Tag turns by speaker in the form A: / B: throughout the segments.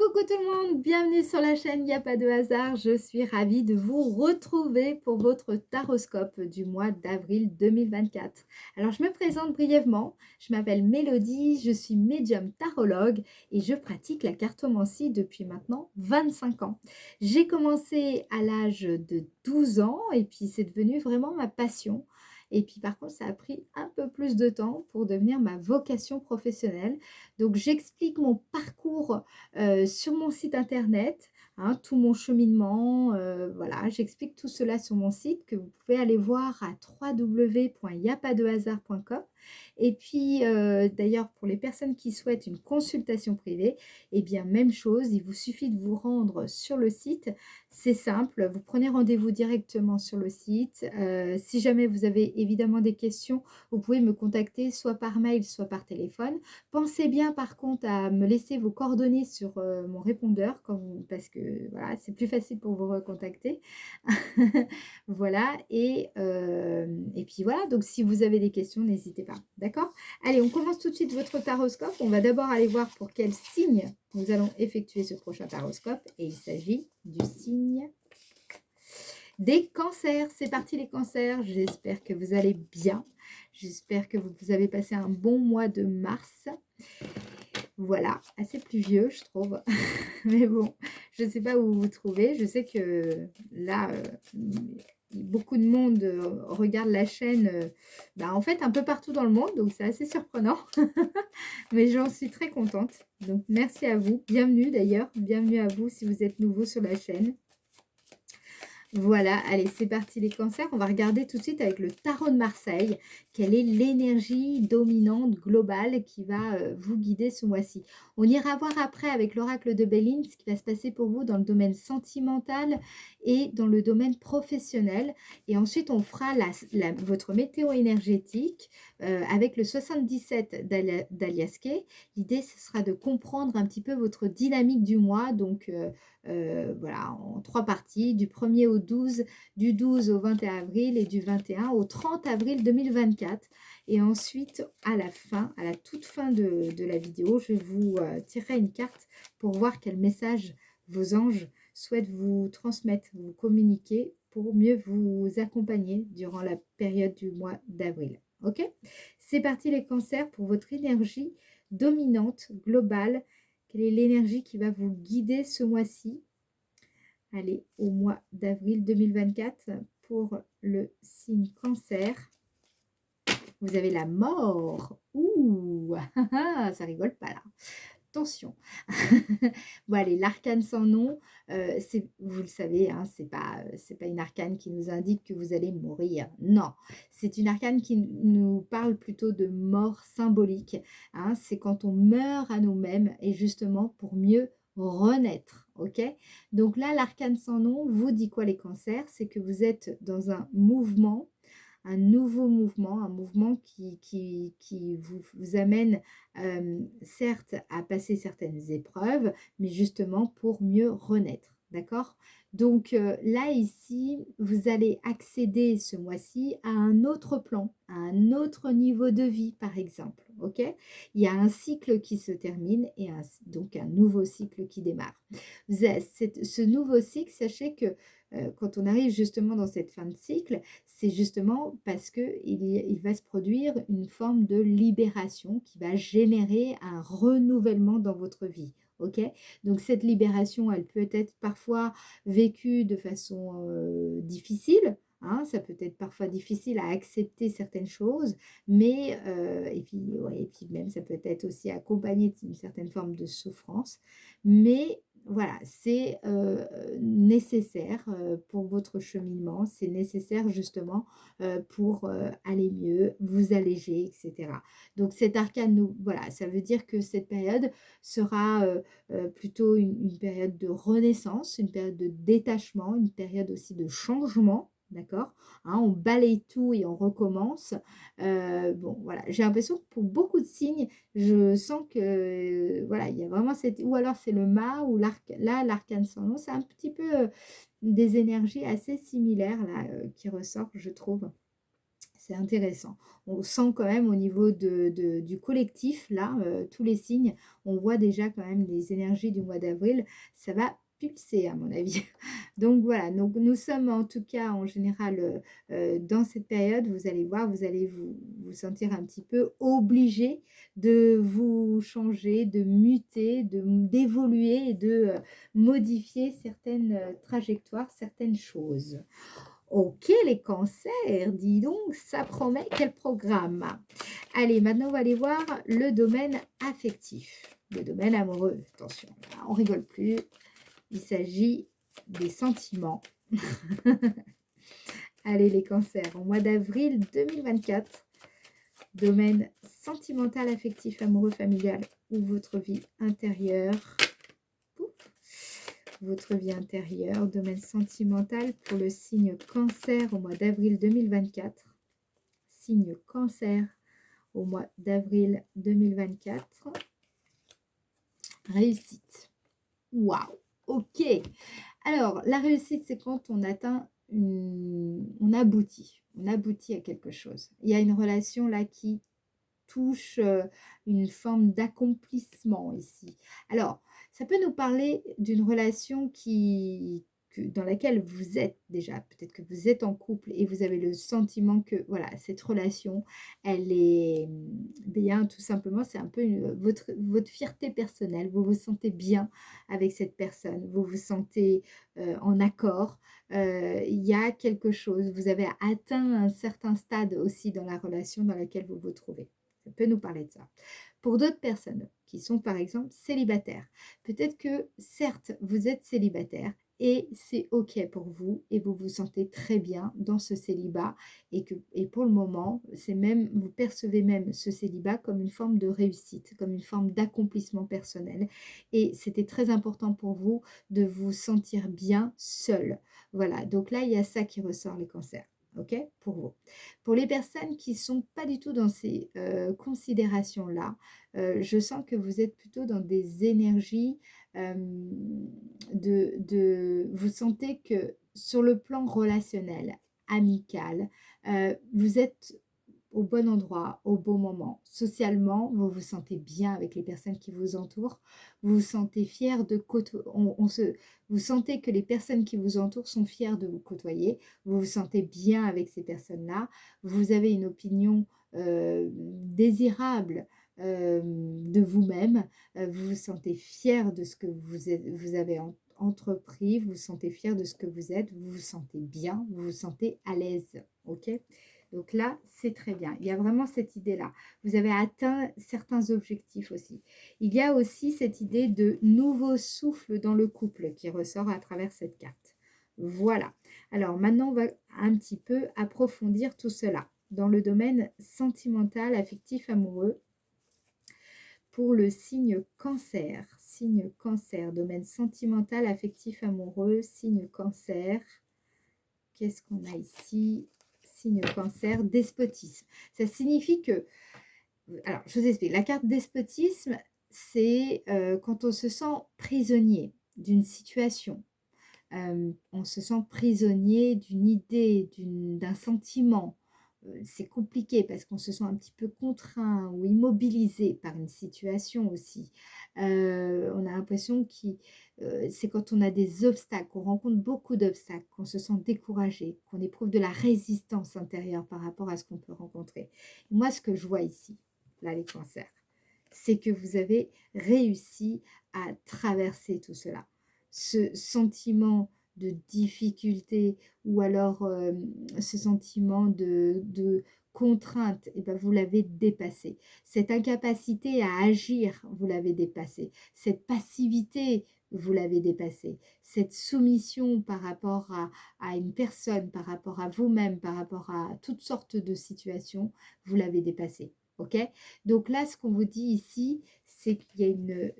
A: Coucou tout le monde, bienvenue sur la chaîne Il n'y a pas de hasard. Je suis ravie de vous retrouver pour votre taroscope du mois d'avril 2024. Alors je me présente brièvement, je m'appelle Mélodie, je suis médium tarologue et je pratique la cartomancie depuis maintenant 25 ans. J'ai commencé à l'âge de 12 ans et puis c'est devenu vraiment ma passion. Et puis par contre, ça a pris un peu plus de temps pour devenir ma vocation professionnelle. Donc j'explique mon parcours sur mon site internet, hein, tout mon cheminement, voilà, j'explique tout cela sur mon site que vous pouvez aller voir à www.yapadehasard.com. Et puis, d'ailleurs, pour les personnes qui souhaitent une consultation privée, eh bien, même chose, il vous suffit de vous rendre sur le site. C'est simple, vous prenez rendez-vous directement sur le site. Si jamais vous avez évidemment des questions, vous pouvez me contacter soit par mail, soit par téléphone. Pensez bien par contre à me laisser vos coordonnées sur mon répondeur parce que voilà, c'est plus facile pour vous recontacter. Voilà, et puis voilà, donc si vous avez des questions, n'hésitez pas. D'accord? Allez, on commence tout de suite votre taroscope. On va d'abord aller voir pour quel signe nous allons effectuer ce prochain taroscope. Et il s'agit du signe des cancers. C'est parti les cancers. J'espère que vous allez bien. J'espère que vous avez passé un bon mois de mars. Voilà, assez pluvieux, je trouve. Mais bon, je ne sais pas où vous vous trouvez. Je sais que là, beaucoup de monde regarde la chaîne, en fait, un peu partout dans le monde. Donc, c'est assez surprenant. Mais j'en suis très contente. Donc, merci à vous. Bienvenue d'ailleurs. Bienvenue à vous si vous êtes nouveau sur la chaîne. Voilà, allez, c'est parti les cancers. On va regarder tout de suite avec le tarot de Marseille. Quelle est l'énergie dominante globale qui va vous guider ce mois-ci? On ira voir après avec l'oracle de Béline ce qui va se passer pour vous dans le domaine sentimental et dans le domaine professionnel. Et ensuite, on fera votre météo énergétique avec le 77 d'Aliasqué. L'idée, ce sera de comprendre un petit peu votre dynamique du mois. Donc, voilà, en 3 parties, du 1er au 12, du 12 au 21 avril et du 21 au 30 avril 2024. Et ensuite, à la fin, à la toute fin de la vidéo, je vous tirerai une carte pour voir quel message vos anges souhaitent vous transmettre, vous communiquer pour mieux vous accompagner durant la période du mois d'avril. Ok? C'est parti les cancers pour votre énergie dominante, globale. Quelle est l'énergie qui va vous guider ce mois-ci? Allez, au mois d'avril 2024 pour le signe cancer. Vous avez la mort. Ouh, ça rigole pas là. Attention. Bon, allez, l'arcane sans nom, vous le savez, hein, c'est pas une arcane qui nous indique que vous allez mourir. Non, c'est une arcane qui nous parle plutôt de mort symbolique. Hein, c'est quand on meurt à nous-mêmes et justement pour mieux renaître. Ok? Donc là, l'arcane sans nom vous dit quoi les cancers? C'est que vous êtes dans un mouvement, un nouveau mouvement, un mouvement qui vous amène certes à passer certaines épreuves, mais justement pour mieux renaître. D'accord? Donc là, ici, vous allez accéder ce mois-ci à un autre plan, à un autre niveau de vie, par exemple. Ok? Il y a un cycle qui se termine et donc un nouveau cycle qui démarre. Ce nouveau cycle, sachez que quand on arrive justement dans cette fin de cycle, c'est justement parce qu'il va se produire une forme de libération qui va générer un renouvellement dans votre vie. Ok? Donc cette libération, elle peut être parfois vécue de façon difficile. Hein, ça peut être parfois difficile à accepter certaines choses, mais et puis même ça peut être aussi accompagné d'une certaine forme de souffrance. Mais voilà, c'est nécessaire pour votre cheminement, c'est nécessaire justement pour aller mieux, vous alléger, etc. Donc cet arcane, voilà, ça veut dire que cette période sera plutôt une période de renaissance, une période de détachement, une période aussi de changement. D'accord, hein, on balaye tout et on recommence. Bon, voilà, j'ai l'impression que pour beaucoup de signes, je sens que, voilà, il y a vraiment cette... Ou alors c'est le mât, ou l'arcane sans nom. C'est un petit peu des énergies assez similaires, là, qui ressortent, je trouve. c'est intéressant. On sent quand même au niveau du collectif, là, tous les signes, on voit déjà quand même les énergies du mois d'avril, ça va pulser à mon avis. Donc voilà, donc nous sommes en tout cas en général dans cette période, vous allez voir, vous allez vous sentir un petit peu obligé de vous changer, de muter, d'évoluer et de modifier certaines trajectoires, certaines choses. Ok les cancers, dis donc, ça promet quel programme. Allez, maintenant on va aller voir le domaine affectif, le domaine amoureux. Attention, là, on rigole plus, il s'agit des sentiments. Allez les cancers, au mois d'avril 2024, domaine sentimental, affectif, amoureux, familial ou votre vie intérieure. Votre vie intérieure, domaine sentimental pour le signe cancer au mois d'avril 2024. Signe cancer au mois d'avril 2024. Réussite. Waouh, ok. Alors, la réussite, c'est quand on atteint, on aboutit à quelque chose. Il y a une relation là qui touche une forme d'accomplissement ici. Alors, ça peut nous parler d'une relation dans laquelle vous êtes déjà. Peut-être que vous êtes en couple et vous avez le sentiment que voilà, cette relation, elle est bien, tout simplement, c'est un peu votre fierté personnelle. Vous vous sentez bien avec cette personne, vous vous sentez en accord. Il y a quelque chose, vous avez atteint un certain stade aussi dans la relation dans laquelle vous vous trouvez. Ça peut nous parler de ça. Pour d'autres personnes qui sont par exemple célibataires, peut-être que certes vous êtes célibataire et c'est ok pour vous et vous vous sentez très bien dans ce célibat et pour le moment, vous percevez même ce célibat comme une forme de réussite, comme une forme d'accomplissement personnel et c'était très important pour vous de vous sentir bien seul. Voilà, donc là il y a ça qui ressort les cancers. Ok, pour vous. Pour les personnes qui ne sont pas du tout dans ces considérations-là, je sens que vous êtes plutôt dans des énergies vous sentez que sur le plan relationnel, amical, vous êtes au bon endroit, au bon moment. Socialement, vous vous sentez bien avec les personnes qui vous entourent. Vous vous sentez fier de côtoyer. Vous sentez que les personnes qui vous entourent sont fiers de vous côtoyer. Vous vous sentez bien avec ces personnes-là. Vous avez une opinion désirable de vous-même. Vous vous sentez fier de ce que vous avez entrepris. Vous vous sentez fier de ce que vous êtes. Vous vous sentez bien. Vous vous sentez à l'aise. Ok ? Donc là, c'est très bien. Il y a vraiment cette idée-là. Vous avez atteint certains objectifs aussi. Il y a aussi cette idée de nouveau souffle dans le couple qui ressort à travers cette carte. Voilà. Alors maintenant, on va un petit peu approfondir tout cela dans le domaine sentimental, affectif, amoureux pour le signe cancer. Signe cancer, domaine sentimental, affectif, amoureux, signe cancer. Qu'est-ce qu'on a ici ? Signe cancer, despotisme. Ça signifie que, alors je vous explique, la carte despotisme, c'est quand on se sent prisonnier d'une situation, on se sent prisonnier d'une idée, d'un sentiment. C'est compliqué parce qu'on se sent un petit peu contraint ou immobilisé par une situation aussi. On a l'impression que c'est quand on a des obstacles, qu'on rencontre beaucoup d'obstacles, qu'on se sent découragé, qu'on éprouve de la résistance intérieure par rapport à ce qu'on peut rencontrer. Moi, ce que je vois ici, là, les cancers, c'est que vous avez réussi à traverser tout cela. Ce sentiment de difficulté ou alors ce sentiment de contrainte, et ben vous l'avez dépassé. Cette incapacité à agir, vous l'avez dépassé. Cette passivité, vous l'avez dépassé. Cette soumission par rapport à une personne, par rapport à vous-même, par rapport à toutes sortes de situations, vous l'avez dépassé. Ok ? Donc là, ce qu'on vous dit ici, c'est qu'il y a une...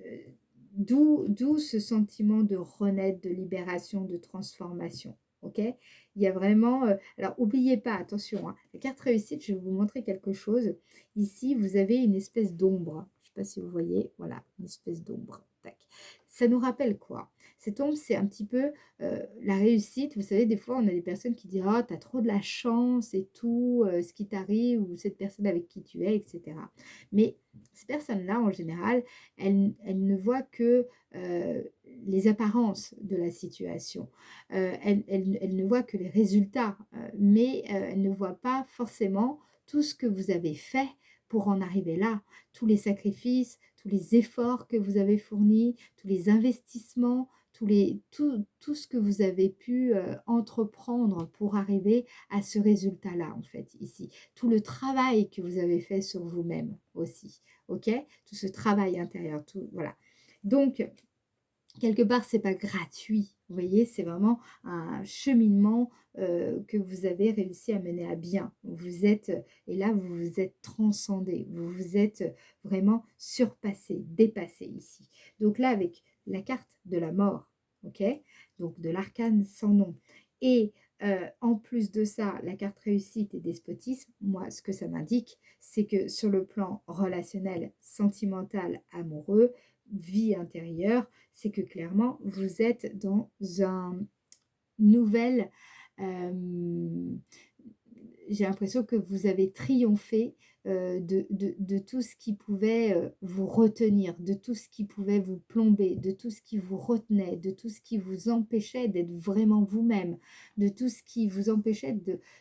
A: D'où ce sentiment de renaître, de libération, de transformation. Ok ? Il y a vraiment... alors, n'oubliez pas, attention, hein, la carte réussite, je vais vous montrer quelque chose. Ici, vous avez une espèce d'ombre. Je ne sais pas si vous voyez. Voilà, une espèce d'ombre. Tac. Ça nous rappelle quoi ? Cette ombre, c'est un petit peu la réussite. Vous savez, des fois, on a des personnes qui disent: «Oh, tu as trop de la chance et tout, ce qui t'arrive ou cette personne avec qui tu es», et cetera. Mais ces personnes-là, en général, elles ne voient que les apparences de la situation. Elles ne voient que les résultats, mais elles ne voient pas forcément tout ce que vous avez fait pour en arriver là. Tous les sacrifices, tous les efforts que vous avez fournis, tous les investissements, tout ce que vous avez pu entreprendre pour arriver à ce résultat-là, en fait, ici. Tout le travail que vous avez fait sur vous-même aussi, ok? Tout ce travail intérieur, tout, voilà. Donc, quelque part, c'est pas gratuit, vous voyez, c'est vraiment un cheminement que vous avez réussi à mener à bien. Vous êtes, et là, vous vous êtes transcendé, vous vous êtes vraiment surpassé, dépassé ici. Donc là, avec la carte de la mort, ok, donc de l'arcane sans nom, et en plus de ça, la carte réussite et despotisme, moi, ce que ça m'indique, c'est que sur le plan relationnel, sentimental, amoureux, vie intérieure, c'est que clairement, vous êtes dans un nouvel... j'ai l'impression que vous avez triomphé de tout ce qui pouvait vous retenir, de tout ce qui pouvait vous plomber, de tout ce qui vous retenait, de tout ce qui vous empêchait d'être vraiment vous-même, de tout ce qui vous empêchait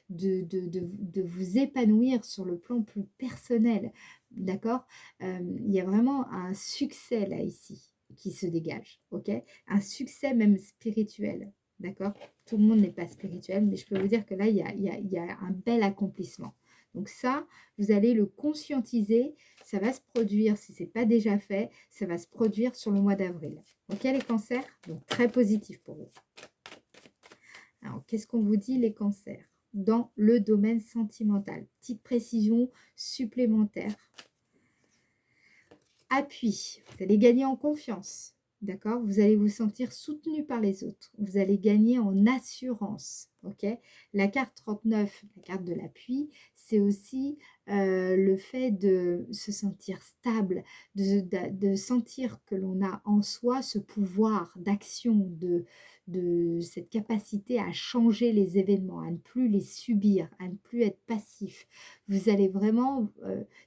A: de vous épanouir sur le plan plus personnel. D'accord? Il y a vraiment un succès là, ici, qui se dégage. Ok? Un succès même spirituel. D'accord? Tout le monde n'est pas spirituel, mais je peux vous dire que là, il y a un bel accomplissement. Donc ça, vous allez le conscientiser, ça va se produire, si ce n'est pas déjà fait, ça va se produire sur le mois d'avril. Ok les cancers? Donc très positif pour vous. Alors, qu'est-ce qu'on vous dit les cancers? Dans le domaine sentimental, petite précision supplémentaire. Appui, vous allez gagner en confiance. D'accord? Vous allez vous sentir soutenu par les autres. Vous allez gagner en assurance. Ok? La carte 39, la carte de l'appui, c'est aussi le fait de se sentir stable, de sentir que l'on a en soi ce pouvoir d'action, de cette capacité à changer les événements, à ne plus les subir, à ne plus être passif. Vous allez vraiment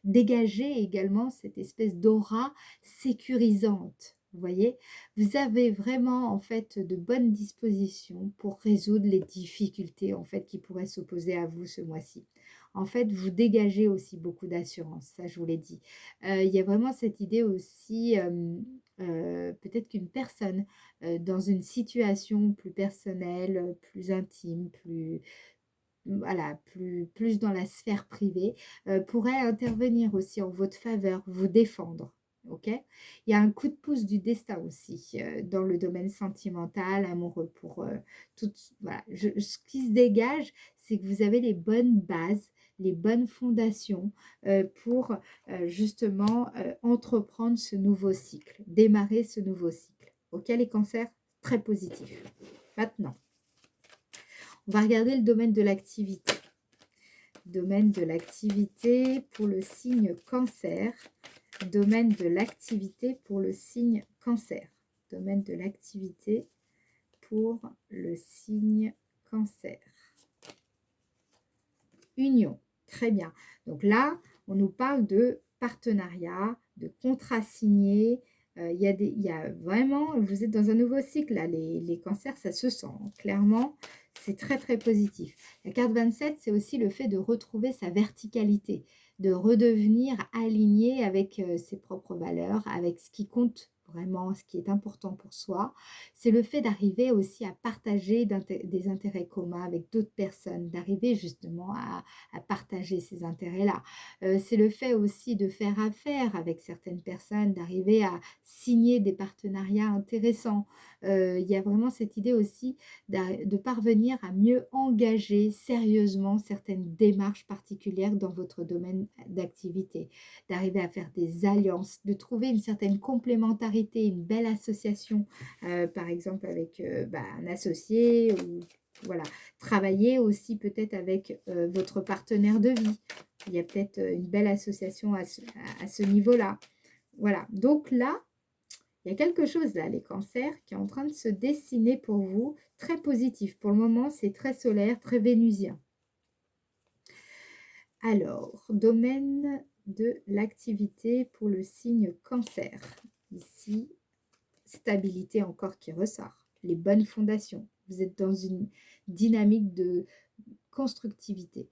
A: dégager également cette espèce d'aura sécurisante. Vous voyez, vous avez vraiment en fait de bonnes dispositions pour résoudre les difficultés en fait qui pourraient s'opposer à vous ce mois-ci. En fait, vous dégagez aussi beaucoup d'assurance, ça je vous l'ai dit. Il y a vraiment cette idée aussi, peut-être qu'une personne dans une situation plus personnelle, plus intime, plus voilà, plus dans la sphère privée, pourrait intervenir aussi en votre faveur, vous défendre. Ok? Il y a un coup de pouce du destin aussi dans le domaine sentimental, amoureux. Pour voilà. Ce qui se dégage, c'est que vous avez les bonnes bases, les bonnes fondations pour justement entreprendre ce nouveau cycle, démarrer ce nouveau cycle. Ok, les cancers? Très positif. Maintenant, on va regarder le domaine de l'activité. Domaine de l'activité pour le signe cancer. Domaine de l'activité pour le signe cancer. Domaine de l'activité pour le signe cancer. Union. Très bien. Donc là, on nous parle de partenariat, de contrat signé. Il y a vraiment, vous êtes dans un nouveau cycle là, les cancers, ça se sent. Clairement, c'est très très positif. La carte 27, c'est aussi le fait de retrouver sa verticalité, de redevenir aligné avec ses propres valeurs, avec ce qui compte vraiment, ce qui est important pour soi. C'est le fait d'arriver aussi à partager des intérêts communs avec d'autres personnes, d'arriver justement à partager ces intérêts-là. C'est le fait aussi de faire affaire avec certaines personnes, d'arriver à signer des partenariats intéressants. Il y a vraiment cette idée aussi de parvenir à mieux engager sérieusement certaines démarches particulières dans votre domaine d'activité, d'arriver à faire des alliances, de trouver une certaine complémentarité, une belle association, par exemple avec un associé ou voilà, travailler aussi peut-être avec votre partenaire de vie. Il y a peut-être une belle association à ce niveau-là. Voilà, donc là, Il y a quelque chose là, les cancers, qui est en train de se dessiner pour vous, très positif. Pour le moment, c'est très solaire, très vénusien. Alors, domaine de l'activité pour le signe cancer. Ici, stabilité encore qui ressort. Les bonnes fondations. Vous êtes dans une dynamique de constructivité.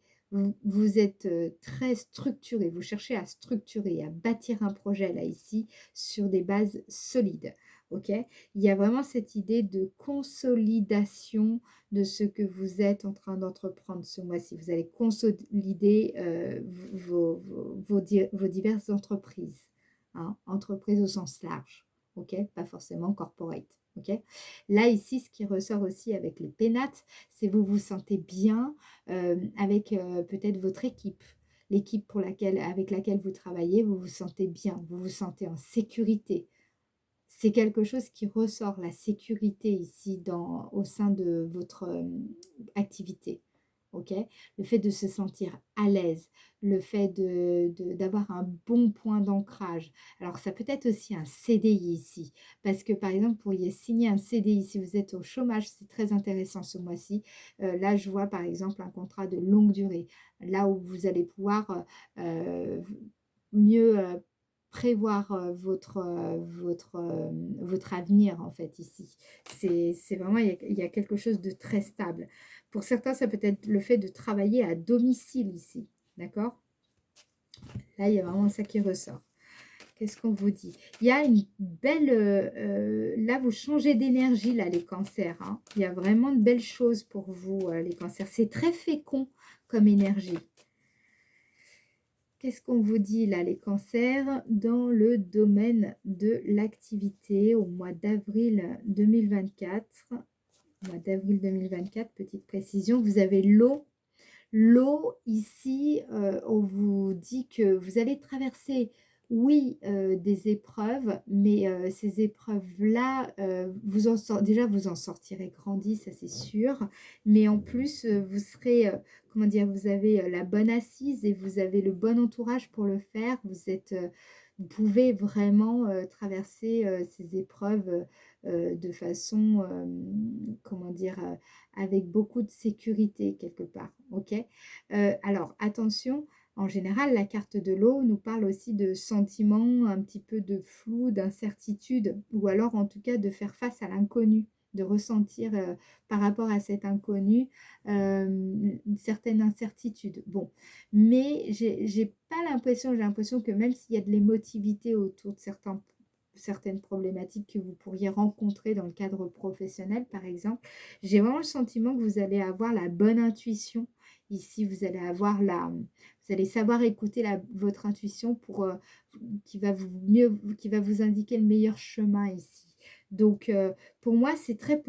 A: Vous êtes très structuré, vous cherchez à structurer, à bâtir un projet là ici sur des bases solides. Ok, il y a vraiment cette idée de consolidation de ce que vous êtes en train d'entreprendre ce mois-ci. Vous allez consolider vos diverses entreprises, hein, entreprises au sens large, ok, pas forcément corporate. Ok, là ici, ce qui ressort aussi avec les pénates, c'est vous vous sentez bien avec peut-être votre équipe, l'équipe avec laquelle vous travaillez, vous vous sentez bien, vous vous sentez en sécurité. C'est quelque chose qui ressort, la sécurité ici au sein de votre activité. Ok, le fait de se sentir à l'aise, le fait d'avoir un bon point d'ancrage. Alors, ça peut être aussi un CDI ici, parce que par exemple, vous pourriez signer un CDI si vous êtes au chômage, c'est très intéressant ce mois-ci. Là, je vois par exemple un contrat de longue durée, là où vous allez pouvoir mieux prévoir votre avenir en fait ici. C'est vraiment, il y a quelque chose de très stable. Pour certains, ça peut être le fait de travailler à domicile ici, d'accord? Là, il y a vraiment ça qui ressort. Qu'est-ce qu'on vous dit? Il y a une belle... là, vous changez d'énergie, là, les cancers, hein. Il y a vraiment de belles choses pour vous, les cancers. C'est très fécond comme énergie. Qu'est-ce qu'on vous dit là, les cancers, dans le domaine de l'activité au mois d'avril 2024? Mois d'avril 2024, petite précision, vous avez l'eau. L'eau, ici, on vous dit que vous allez traverser, oui, des épreuves, mais ces épreuves-là, déjà, vous en sortirez grandi, ça c'est sûr. Mais en plus, vous serez, comment dire, vous avez la bonne assise et vous avez le bon entourage pour le faire. Vous pouvez vraiment traverser ces épreuves de façon, comment dire, avec beaucoup de sécurité quelque part, ok? Alors, attention, en général, la carte de l'eau nous parle aussi de sentiments, un petit peu de flou, d'incertitude, ou alors en tout cas de faire face à l'inconnu, de ressentir par rapport à cet inconnu une certaine incertitude. Bon, mais j'ai pas l'impression, j'ai l'impression que même s'il y a de l'émotivité autour de certaines problématiques que vous pourriez rencontrer dans le cadre professionnel, par exemple, j'ai vraiment le sentiment que vous allez avoir la bonne intuition. Ici, vous allez savoir écouter votre intuition qui va vous indiquer le meilleur chemin ici. Donc, pour moi, c'est très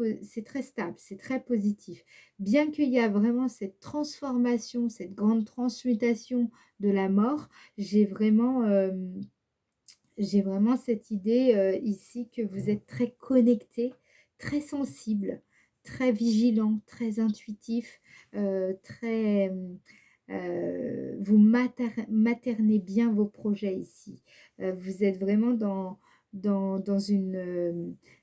A: stable, c'est très positif. Bien qu'il y a vraiment cette transformation, cette grande transmutation de la mort, j'ai vraiment cette idée ici que vous êtes très connecté, très sensible, très vigilant, très intuitif, très... vous maternez bien vos projets ici. Vous êtes vraiment dans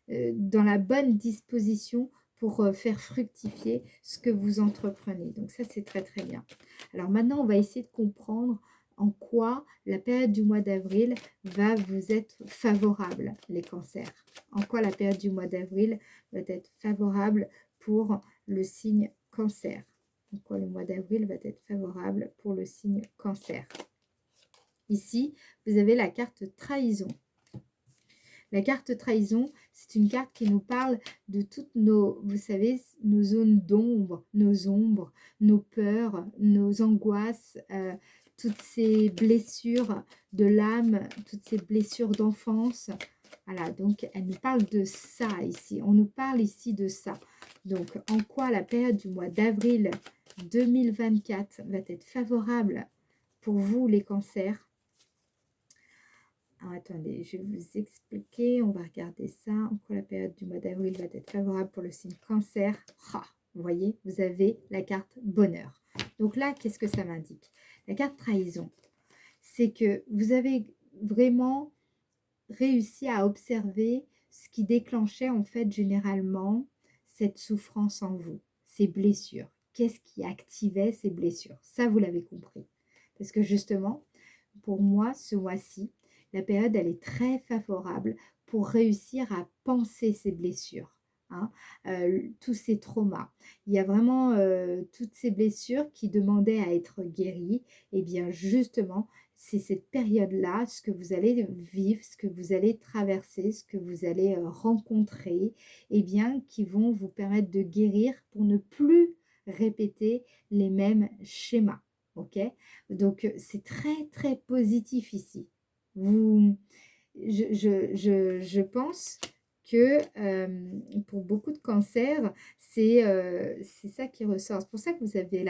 A: la bonne disposition pour faire fructifier ce que vous entreprenez. Donc ça, c'est très très bien. Alors maintenant, on va essayer de comprendre en quoi la période du mois d'avril va vous être favorable, les cancers. En quoi la période du mois d'avril va être favorable pour le signe cancer. En quoi le mois d'avril va être favorable pour le signe cancer. Ici, vous avez la carte trahison. La carte trahison, c'est une carte qui nous parle de toutes vous savez, nos zones d'ombre, nos ombres, nos peurs, nos angoisses, toutes ces blessures de l'âme, toutes ces blessures d'enfance. Voilà, donc elle nous parle de ça ici. On nous parle ici de ça. Donc, en quoi la période du mois d'avril 2024 va être favorable pour vous, les cancers? Alors, attendez, je vais vous expliquer. On va regarder ça. En quoi la période du mois d'avril va être favorable pour le signe cancer? Vous voyez, vous avez la carte bonheur. Donc là, qu'est-ce que ça m'indique? La carte trahison, c'est que vous avez vraiment réussi à observer ce qui déclenchait en fait généralement cette souffrance en vous, ces blessures. Qu'est-ce qui activait ces blessures? Ça, vous l'avez compris. Parce que justement, pour moi, ce mois-ci, la période, elle est très favorable pour réussir à penser ces blessures, hein, tous ces traumas. Il y a vraiment toutes ces blessures qui demandaient à être guéries. Et bien justement, c'est cette période-là, ce que vous allez vivre, ce que vous allez traverser, ce que vous allez rencontrer, et bien qui vont vous permettre de guérir pour ne plus répéter les mêmes schémas. Ok? Donc, c'est très, très positif ici. Vous, je pense que pour beaucoup de cancers, c'est ça qui ressort. C'est pour ça que vous avez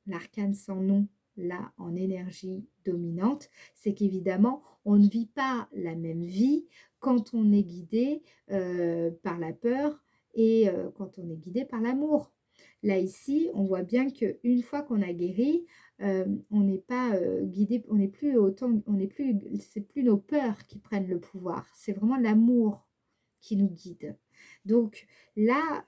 A: l'arcane sans nom là en énergie dominante. C'est qu'évidemment, on ne vit pas la même vie quand on est guidé par la peur et quand on est guidé par l'amour. Là, ici, on voit bien qu'une fois qu'on a guéri, on n'est pas guidé, on n'est plus autant, on n'est plus, c'est plus nos peurs qui prennent le pouvoir, c'est vraiment l'amour qui nous guide. Donc là,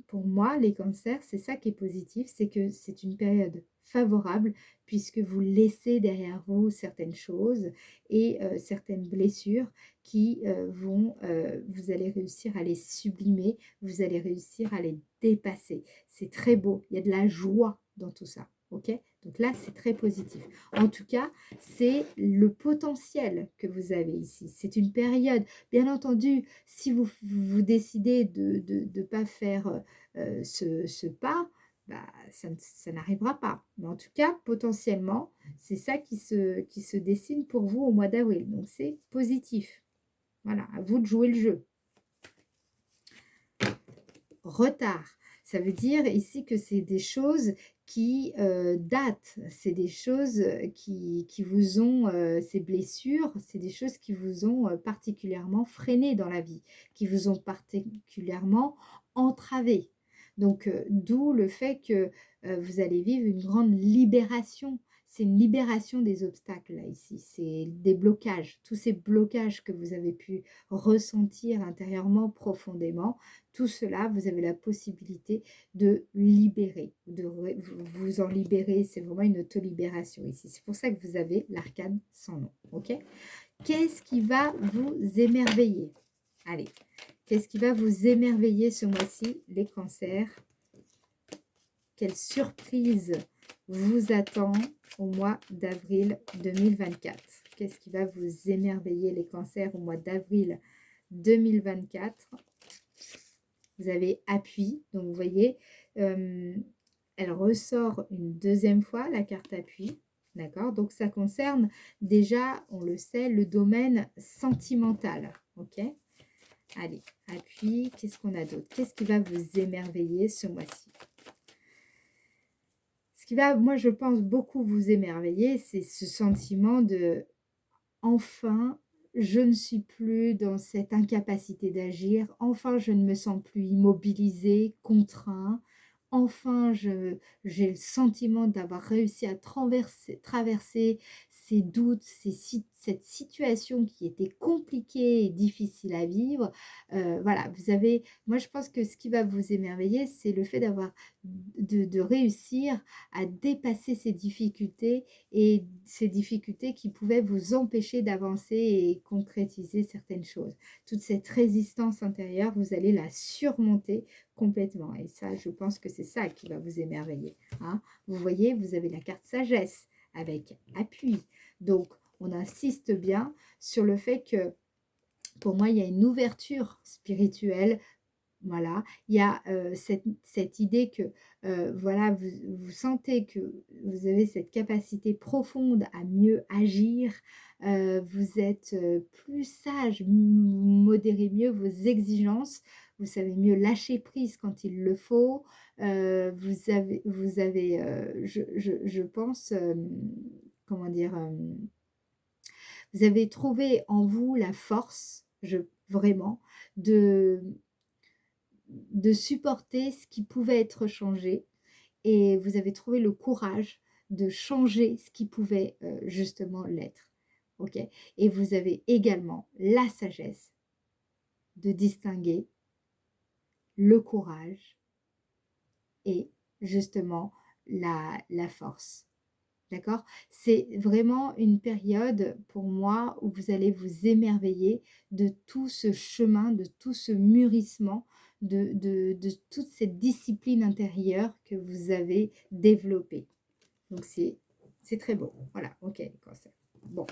A: pour moi, les cancers, c'est ça qui est positif, c'est que c'est une période favorable puisque vous laissez derrière vous certaines choses et certaines blessures qui vous allez réussir à les sublimer, vous allez réussir à les dépasser. C'est très beau, il y a de la joie dans tout ça. Ok? Donc là, c'est très positif. En tout cas, c'est le potentiel que vous avez ici. C'est une période, bien entendu, si vous décidez de ne pas faire ce pas, bah, ça n'arrivera pas. Mais en tout cas, potentiellement, c'est ça qui se dessine pour vous au mois d'avril. Donc, c'est positif. Voilà, à vous de jouer le jeu. Retard. Ça veut dire ici que c'est des choses qui datent, c'est des choses qui vous ont, ces blessures, c'est des choses qui vous ont particulièrement freiné dans la vie, qui vous ont particulièrement entravé. Donc, d'où le fait que vous allez vivre une grande libération. C'est une libération des obstacles, là, ici. C'est des blocages, tous ces blocages que vous avez pu ressentir intérieurement profondément. Tout cela, vous avez la possibilité de libérer, vous en libérer. C'est vraiment une auto-libération ici. C'est pour ça que vous avez l'arcane sans nom. Ok? Qu'est-ce qui va vous émerveiller? Allez, qu'est-ce qui va vous émerveiller ce mois-ci, les cancers? Quelle surprise vous attend au mois d'avril 2024? Qu'est-ce qui va vous émerveiller, les cancers, au mois d'avril 2024? Vous avez appui, donc vous voyez, elle ressort une deuxième fois, la carte appui, d'accord? Donc ça concerne déjà, on le sait, le domaine sentimental, ok? Allez, appui, qu'est-ce qu'on a d'autre? Qu'est-ce qui va vous émerveiller ce mois-ci? Ce qui va, moi je pense, beaucoup vous émerveiller, c'est ce sentiment de enfin, je ne suis plus dans cette incapacité d'agir. Enfin, je ne me sens plus immobilisée, contraint. Enfin, j'ai le sentiment d'avoir réussi à traverser ces doutes, cette situation qui était compliquée et difficile à vivre. Voilà, vous avez, moi je pense que ce qui va vous émerveiller, c'est le fait de réussir à dépasser ces difficultés et ces difficultés qui pouvaient vous empêcher d'avancer et concrétiser certaines choses. Toute cette résistance intérieure, vous allez la surmonter complètement. Et ça, je pense que c'est ça qui va vous émerveiller. Hein. Vous voyez, vous avez la carte sagesse avec appui. Donc, on insiste bien sur le fait que, pour moi, il y a une ouverture spirituelle. Voilà, il y a cette idée que voilà, vous sentez que vous avez cette capacité profonde à mieux agir, vous êtes plus sage, vous modérez mieux vos exigences, vous savez mieux lâcher prise quand il le faut, vous avez je pense, comment dire, vous avez trouvé en vous la force, vraiment, de supporter ce qui pouvait être changé et vous avez trouvé le courage de changer ce qui pouvait justement l'être. Ok. Et vous avez également la sagesse de distinguer le courage et justement la force. D'accord? C'est vraiment une période pour moi où vous allez vous émerveiller de tout ce chemin, de tout ce mûrissement, de toute cette discipline intérieure que vous avez développée. Donc c'est très beau. Voilà, ok, les cancers. Bon,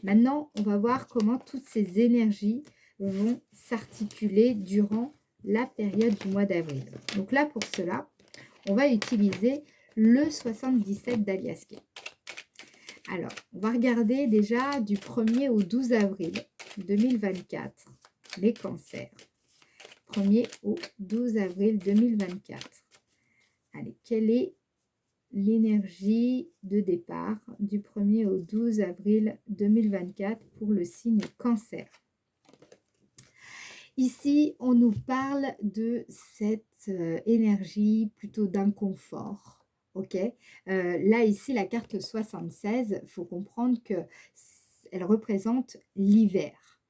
A: maintenant on va voir comment toutes ces énergies vont s'articuler durant la période du mois d'avril. Donc là, pour cela, on va utiliser le 77 d'Aliaské. Alors, on va regarder déjà du 1er au 12 avril 2024, les cancers. 1er au 12 avril 2024. Allez, quelle est l'énergie de départ du 1er au 12 avril 2024 pour le signe cancer? Ici, on nous parle de cette énergie plutôt d'inconfort. Ok, là ici la carte 76, il faut comprendre que elle représente l'hiver.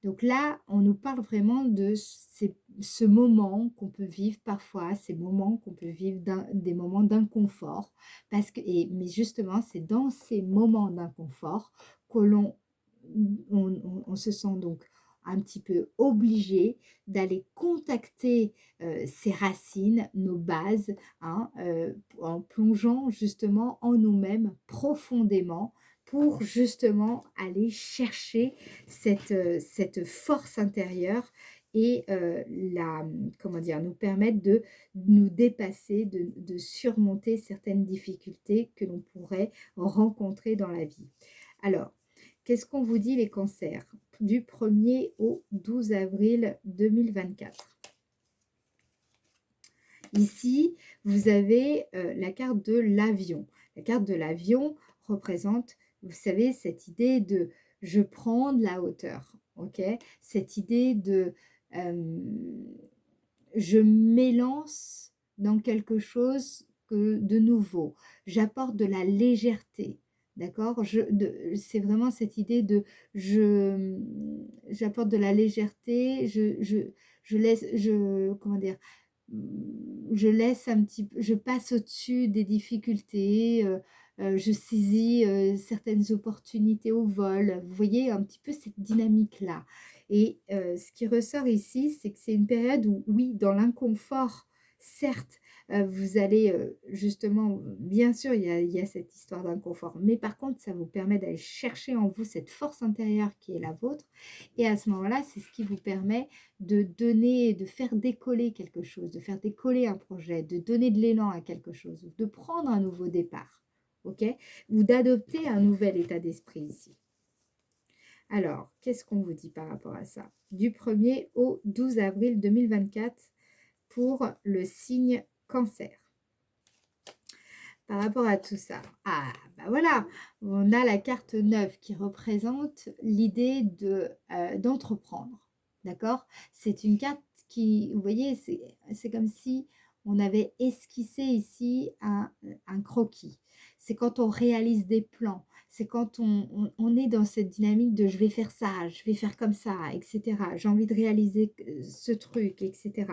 A: Donc là, on nous parle vraiment de ce moment qu'on peut vivre parfois, ces moments qu'on peut vivre, des moments d'inconfort. Mais justement, c'est dans ces moments d'inconfort que on se sent donc un petit peu obligé d'aller contacter ses racines, nos bases, hein, en plongeant justement en nous-mêmes profondément pour justement aller chercher cette force intérieure et comment dire, nous permettre de nous dépasser, de surmonter certaines difficultés que l'on pourrait rencontrer dans la vie. Alors, qu'est-ce qu'on vous dit les cancers du 1er au 12 avril 2024? Ici, vous avez la carte de l'avion. La carte de l'avion représente, vous savez, cette idée de « je prends de la hauteur ». Ok, cette idée de je m'élance dans quelque chose de nouveau. J'apporte de la légèreté. D'accord, c'est vraiment cette idée de j'apporte de la légèreté, je laisse, comment dire, je laisse un petit peu, je passe au-dessus des difficultés, je saisis certaines opportunités au vol. Vous voyez un petit peu cette dynamique-là. Et ce qui ressort ici, c'est que c'est une période où, oui, dans l'inconfort, certes, vous allez justement, bien sûr, il y a cette histoire d'inconfort, mais par contre, ça vous permet d'aller chercher en vous cette force intérieure qui est la vôtre. Et à ce moment-là, c'est ce qui vous permet de donner, de faire décoller quelque chose, de faire décoller un projet, de donner de l'élan à quelque chose, de prendre un nouveau départ, ok? Ou d'adopter un nouvel état d'esprit ici. Alors, qu'est-ce qu'on vous dit par rapport à ça? Du 1er au 12 avril 2024 pour le signe cancer. Par rapport à tout ça, ah, bah voilà, on a la carte 9 qui représente l'idée d'entreprendre, d'accord? C'est une carte qui, vous voyez, c'est comme si on avait esquissé ici un croquis. C'est quand on réalise des plans, c'est quand on est dans cette dynamique de je vais faire ça, je vais faire comme ça, etc. J'ai envie de réaliser ce truc, etc.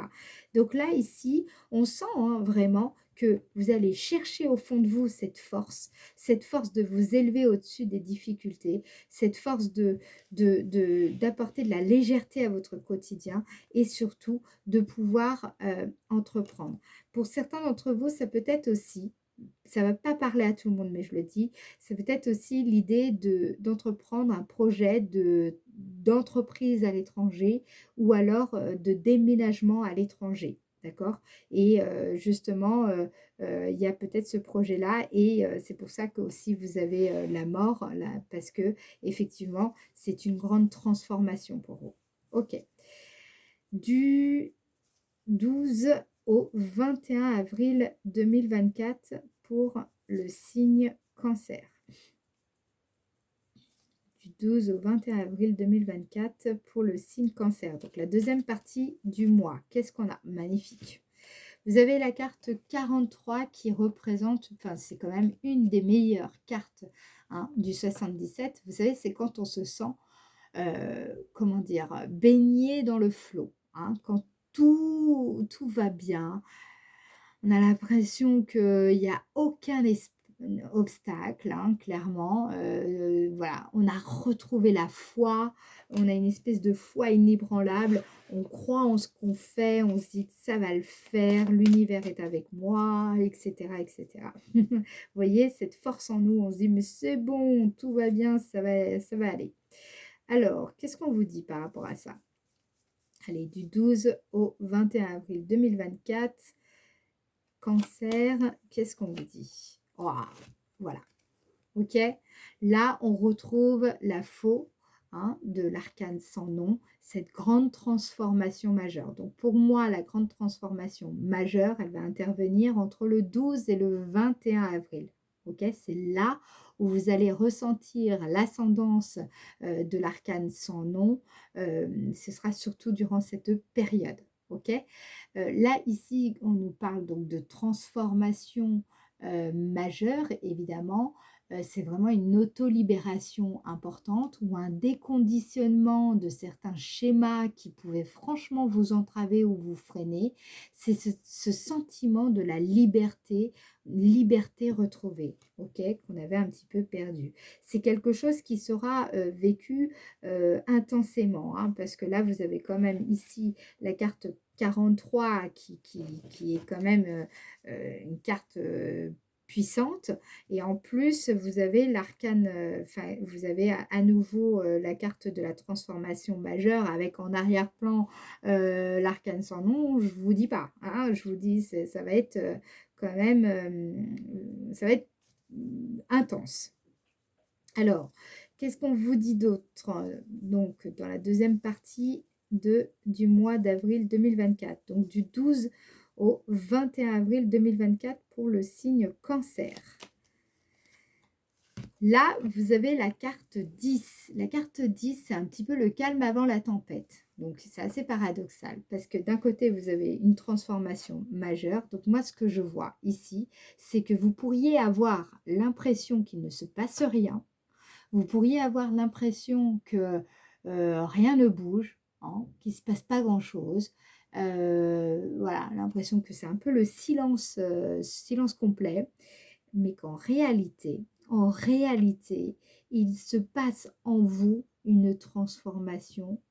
A: Donc là, ici, on sent hein, vraiment que vous allez chercher au fond de vous cette force de vous élever au-dessus des difficultés, cette force d'apporter de la légèreté à votre quotidien et surtout de pouvoir entreprendre. Pour certains d'entre vous, ça peut être aussi, ça ne va pas parler à tout le monde, mais je le dis, c'est peut-être aussi l'idée d'entreprendre un projet d'entreprise à l'étranger ou alors de déménagement à l'étranger. D'accord? Et justement, il y a peut-être ce projet-là et c'est pour ça que aussi vous avez la mort, là, parce que effectivement, c'est une grande transformation pour vous. Ok. Du 12 au 21 avril 2024 pour le signe cancer. Du 12 au 21 avril 2024 pour le signe cancer. Donc la deuxième partie du mois. Qu'est-ce qu'on a? Magnifique. Vous avez la carte 43 qui représente, enfin c'est quand même une des meilleures cartes hein, du 77. Vous savez, c'est quand on se sent comment dire, baigner dans le flot, hein. Quand tout va bien, on a l'impression qu'il y a aucun obstacle, hein, clairement. Voilà, on a retrouvé la foi, on a une espèce de foi inébranlable, on croit en ce qu'on fait, on se dit que ça va le faire, l'univers est avec moi, etc., etc. Vous voyez, cette force en nous, on se dit, mais c'est bon, tout va bien, ça va aller. Alors, qu'est-ce qu'on vous dit par rapport à ça? Allez, du 12 au 21 avril 2024. Cancer, qu'est-ce qu'on vous dit? Waouh, voilà, ok. Là, on retrouve la faux, hein, de l'arcane sans nom, cette grande transformation majeure. Donc, pour moi, la grande transformation majeure, elle va intervenir entre le 12 et le 21 avril. Ok, c'est là où vous allez ressentir l'ascendance de l'arcane sans nom. Ce sera surtout durant cette période. Ok, là, ici, on nous parle donc de transformation majeure, évidemment. C'est vraiment une auto-libération importante ou un déconditionnement de certains schémas qui pouvaient franchement vous entraver ou vous freiner. C'est ce sentiment de la liberté retrouvée, ok, qu'on avait un petit peu perdu. C'est quelque chose qui sera vécu intensément, hein, parce que là, vous avez quand même ici la carte 43 qui est quand même une carte puissante, et en plus vous avez l'arcane, enfin vous avez à nouveau la carte de la transformation majeure avec en arrière-plan l'arcane sans nom. Je vous dis pas, hein, je vous dis ça va être quand même ça va être intense. Alors, qu'est-ce qu'on vous dit d'autre? Donc, dans la deuxième partie du mois d'avril 2024, donc du 12 au 21 avril 2024 pour le signe Cancer. Là, vous avez la carte 10. La carte 10, c'est un petit peu le calme avant la tempête. Donc, c'est assez paradoxal parce que d'un côté, vous avez une transformation majeure. Donc, moi, ce que je vois ici, c'est que vous pourriez avoir l'impression qu'il ne se passe rien. Vous pourriez avoir l'impression que rien ne bouge, hein, qu'il ne se passe pas grand-chose. Voilà, l'impression que c'est un peu le silence complet, mais qu'en réalité, il se passe en vous une transformation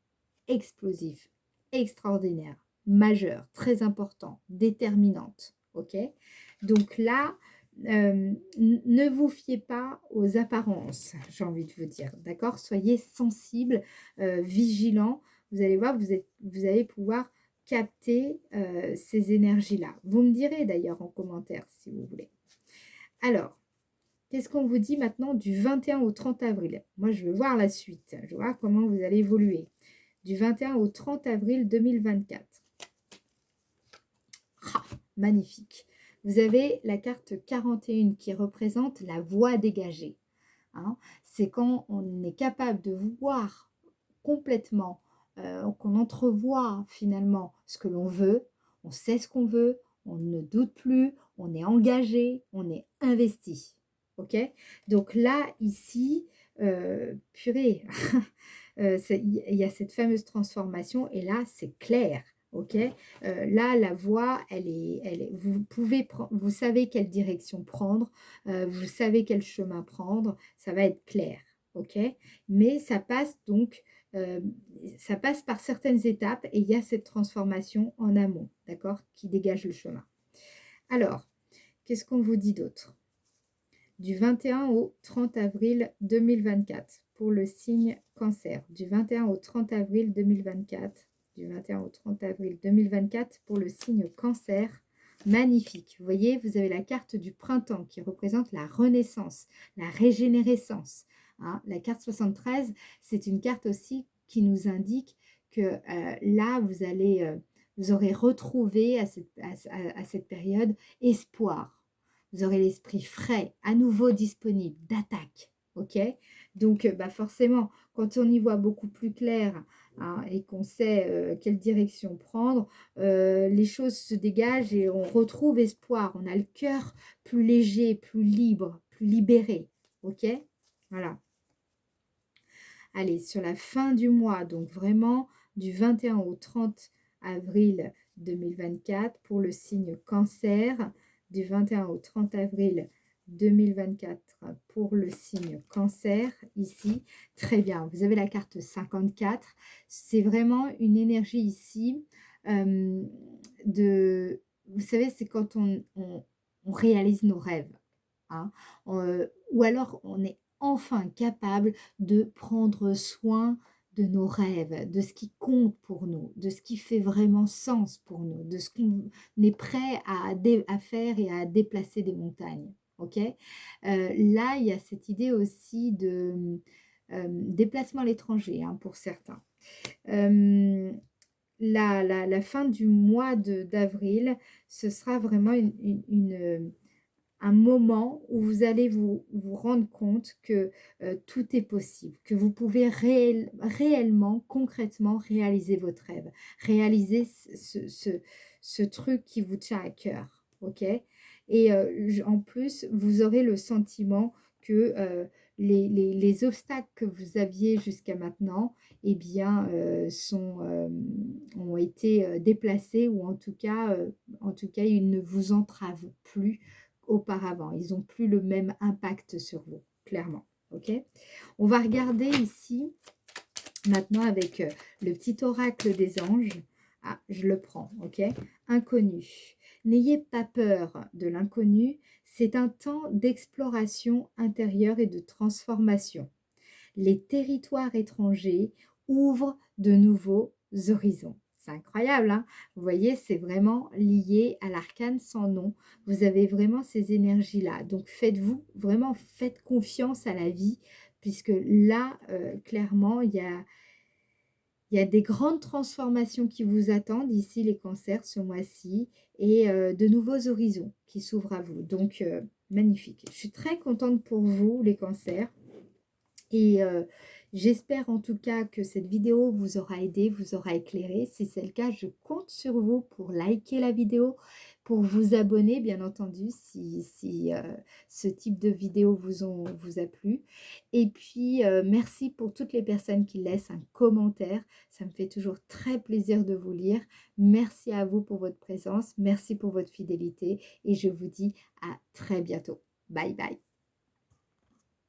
A: explosive, extraordinaire, majeure, très importante, déterminante. Ok? Donc là, ne vous fiez pas aux apparences, j'ai envie de vous dire, d'accord? Soyez sensible, vigilant. Vous allez voir, vous allez pouvoir capter ces énergies-là. Vous me direz d'ailleurs en commentaire si vous voulez. Alors, qu'est-ce qu'on vous dit maintenant du 21 au 30 avril? Moi, je veux voir la suite. Je veux voir comment vous allez évoluer. Du 21 au 30 avril 2024. Ah, magnifique. Vous avez la carte 41 qui représente la voie dégagée. Hein. C'est quand on est capable de voir complètement, qu'on entrevoit finalement ce que l'on veut, on sait ce qu'on veut, on ne doute plus, on est engagé, on est investi. Ok? Donc là, ici, purée, il y a cette fameuse transformation et là, c'est clair. Ok, là la voie, vous savez quelle direction prendre, vous savez quel chemin prendre, ça va être clair, ok. Mais ça passe donc, ça passe par certaines étapes et il y a cette transformation en amont, d'accord, qui dégage le chemin. Alors, qu'est-ce qu'on vous dit d'autre? Du 21 au 30 avril 2024 pour le signe Cancer. Du 21 au 30 avril 2024. Du 21 au 30 avril 2024 pour le signe Cancer. Magnifique. Vous voyez, vous avez la carte du printemps qui représente la renaissance, la régénérescence. Hein, la carte 73, c'est une carte aussi qui nous indique que là, vous aurez retrouvé à cette période espoir. Vous aurez l'esprit frais, à nouveau disponible, d'attaque. Ok? Donc, forcément, quand on y voit beaucoup plus clair, hein, et qu'on sait quelle direction prendre, les choses se dégagent et on retrouve espoir. On a le cœur plus léger, plus libre, plus libéré. Ok? Voilà. allez, sur la fin du mois, donc vraiment du 21 au 30 avril 2024 pour le signe Cancer, du 21 au 30 avril 2024 pour le signe Cancer, ici. Très bien, vous avez la carte 54. C'est vraiment une énergie ici de... Vous savez, c'est quand on réalise nos rêves. Hein. Ou alors, on est enfin capable de prendre soin de nos rêves, de ce qui compte pour nous, de ce qui fait vraiment sens pour nous, de ce qu'on est prêt à faire et à déplacer des montagnes. Ok. Là, il y a cette idée aussi de déplacement à l'étranger hein, pour certains. La fin du mois d'avril, ce sera vraiment un moment où vous allez vous rendre compte que tout est possible, que vous pouvez réellement, concrètement réaliser votre rêve, réaliser ce truc qui vous tient à cœur, ok? Et en plus, vous aurez le sentiment que les obstacles que vous aviez jusqu'à maintenant, eh bien, ont été déplacés ou en tout cas, ils ne vous entravent plus auparavant. Ils n'ont plus le même impact sur vous, clairement. Ok. On va regarder ici, maintenant, avec le petit oracle des anges. Ah, je le prends, ok. Inconnu. N'ayez pas peur de l'inconnu. C'est un temps d'exploration intérieure et de transformation. Les territoires étrangers ouvrent de nouveaux horizons. C'est incroyable, hein? Vous voyez, c'est vraiment lié à l'arcane sans nom. Vous avez vraiment ces énergies-là. Donc, faites confiance à la vie, puisque là, clairement, il y a des grandes transformations qui vous attendent ici, les cancers, ce mois-ci, et de nouveaux horizons qui s'ouvrent à vous. Donc, magnifique. Je suis très contente pour vous, les cancers. Et j'espère en tout cas que cette vidéo vous aura aidé, vous aura éclairé. Si c'est le cas, je compte sur vous pour liker la vidéo, pour vous abonner, bien entendu, si ce type de vidéo vous a plu. Et puis, merci pour toutes les personnes qui laissent un commentaire. Ça me fait toujours très plaisir de vous lire. Merci à vous pour votre présence, merci pour votre fidélité et je vous dis à très bientôt. Bye bye.